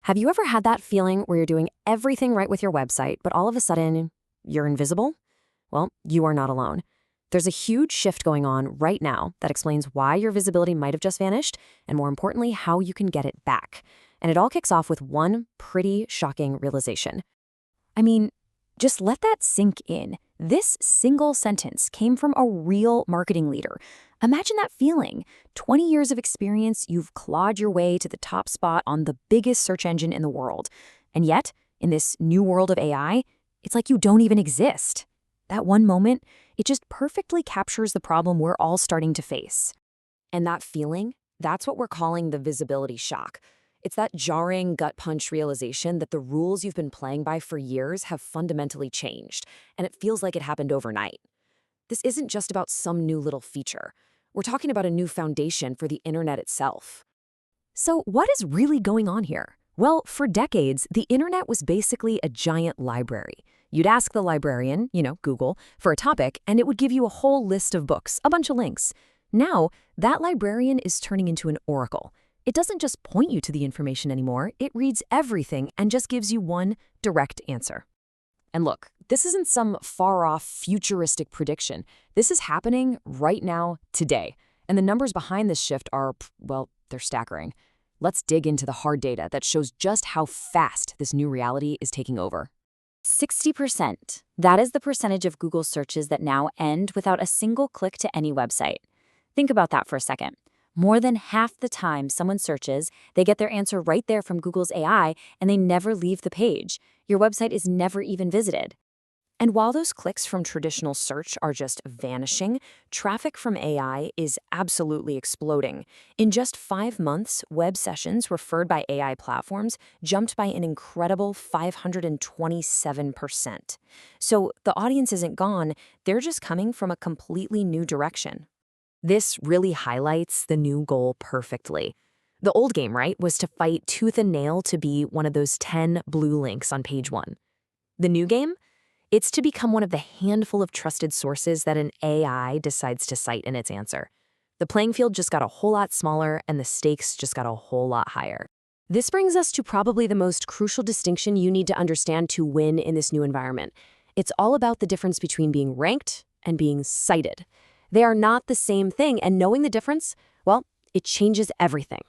Have you ever had that feeling where you're doing everything right with your website, but all of a sudden, you're invisible? Well, you are not alone. There's a huge shift going on right now that explains why your visibility might have just vanished, and more importantly, how you can get it back. And it all kicks off with one pretty shocking realization. I mean, just let that sink in. This single sentence came from a real marketing leader. Imagine that feeling. 20 years of experience, you've clawed your way to the top spot on the biggest search engine in the world. And yet, in this new world of AI, it's like you don't even exist. That one moment, it just perfectly captures the problem we're all starting to face. And that feeling, that's what we're calling the visibility shock. It's that jarring gut punch realization that the rules you've been playing by for years have fundamentally changed, and it feels like it happened overnight. This isn't just about some new little feature. We're talking about a new foundation for the internet itself. So what is really going on here? Well, for decades, the internet was basically a giant library. You'd ask the librarian, Google, for a topic, and it would give you a whole list of books, a bunch of links. Now, that librarian is turning into an oracle. It doesn't just point you to the information anymore, it reads everything and just gives you one direct answer. And look, this isn't some far-off futuristic prediction. This is happening right now, today. And the numbers behind this shift are, well, they're staggering. Let's dig into the hard data that shows just how fast this new reality is taking over. 60%. That is the percentage of Google searches that now end without a single click to any website. Think about that for a second. More than half the time someone searches, they get their answer right there from Google's AI, and they never leave the page. Your website is never even visited. And while those clicks from traditional search are just vanishing, traffic from AI is absolutely exploding. In just 5 months, web sessions referred by AI platforms jumped by an incredible 527%. So the audience isn't gone, they're just coming from a completely new direction. This really highlights the new goal perfectly. The old game, right, was to fight tooth and nail to be one of those 10 blue links on page 1. The new game? It's to become one of the handful of trusted sources that an AI decides to cite in its answer. The playing field just got a whole lot smaller, and the stakes just got a whole lot higher. This brings us to probably the most crucial distinction you need to understand to win in this new environment. It's all about the difference between being ranked and being cited. They are not the same thing, and knowing the difference, well, it changes everything.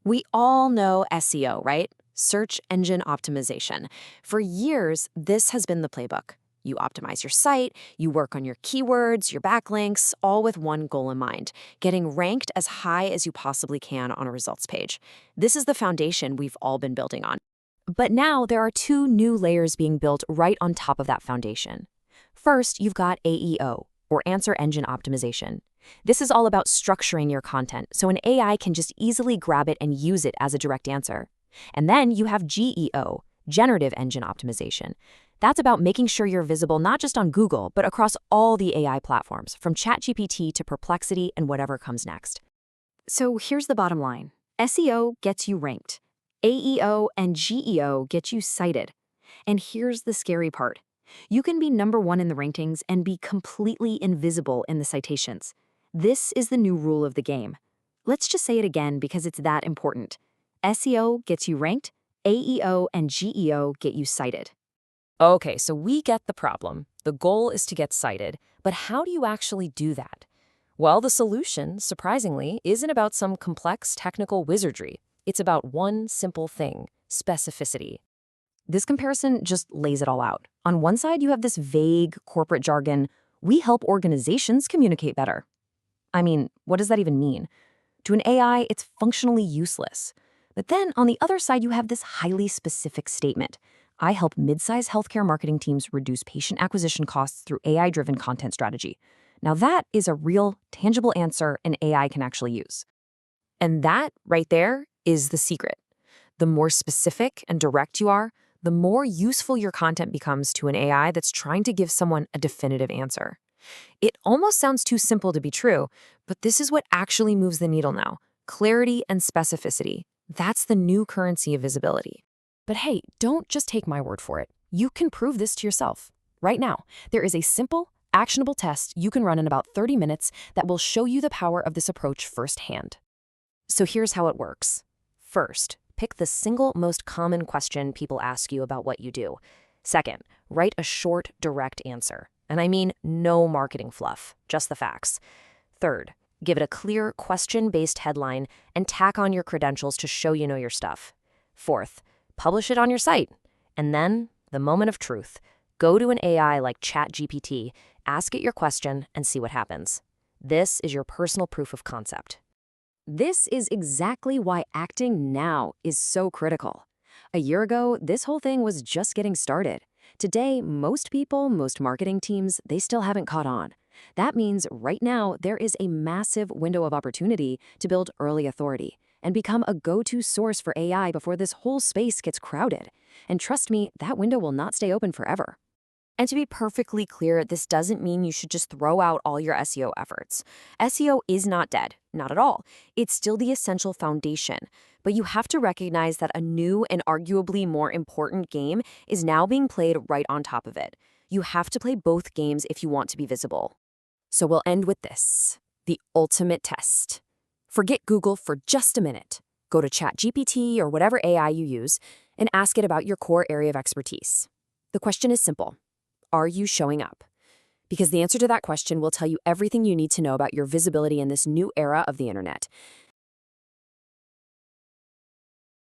We all know SEO, right? Search Engine Optimization. For years, this has been the playbook. You optimize your site, you work on your keywords, your backlinks, all with one goal in mind, getting ranked as high as you possibly can on a results page. This is the foundation we've all been building on. But now there are 2 new layers being built right on top of that foundation. First, you've got AEO, or Answer Engine Optimization. This is all about structuring your content so an AI can just easily grab it and use it as a direct answer. And then you have GEO, Generative Engine Optimization. That's about making sure you're visible not just on Google, but across all the AI platforms, from ChatGPT to Perplexity and whatever comes next. So here's the bottom line. SEO gets you ranked. AEO and GEO get you cited. And here's the scary part. You can be #1 in the rankings and be completely invisible in the citations. This is the new rule of the game. Let's just say it again because it's that important. SEO gets you ranked, AEO and GEO get you cited. Okay, so we get the problem. The goal is to get cited, but how do you actually do that? Well, the solution, surprisingly, isn't about some complex technical wizardry. It's about one simple thing: specificity. This comparison just lays it all out. On one side, you have this vague corporate jargon, "We help organizations communicate better." I mean, what does that even mean? To an AI, it's functionally useless. But then on the other side, you have this highly specific statement. "I help mid-size healthcare marketing teams reduce patient acquisition costs through AI-driven content strategy." Now that is a real, tangible answer an AI can actually use. And that, right there, is the secret. The more specific and direct you are, the more useful your content becomes to an AI that's trying to give someone a definitive answer. It almost sounds too simple to be true, but this is what actually moves the needle now: clarity and specificity. That's the new currency of visibility. But hey, don't just take my word for it. You can prove this to yourself. Right now, there is a simple, actionable test you can run in about 30 minutes that will show you the power of this approach firsthand. So here's how it works. First, pick the single most common question people ask you about what you do. Second, write a short, direct answer. And I mean no marketing fluff, just the facts. Third, give it a clear, question-based headline and tack on your credentials to show you know your stuff. Fourth, publish it on your site. And then, the moment of truth. Go to an AI like ChatGPT, ask it your question, and see what happens. This is your personal proof of concept. This is exactly why acting now is so critical. A year ago, this whole thing was just getting started. Today, most people, most marketing teams, they still haven't caught on. That means right now, there is a massive window of opportunity to build early authority and become a go-to source for AI before this whole space gets crowded. And trust me, that window will not stay open forever. And to be perfectly clear, this doesn't mean you should just throw out all your SEO efforts. SEO is not dead, not at all. It's still the essential foundation. But you have to recognize that a new and arguably more important game is now being played right on top of it. You have to play both games if you want to be visible. So we'll end with this, the ultimate test. Forget Google for just a minute. Go to ChatGPT or whatever AI you use and ask it about your core area of expertise. The question is simple. Are you showing up? Because the answer to that question will tell you everything you need to know about your visibility in this new era of the internet.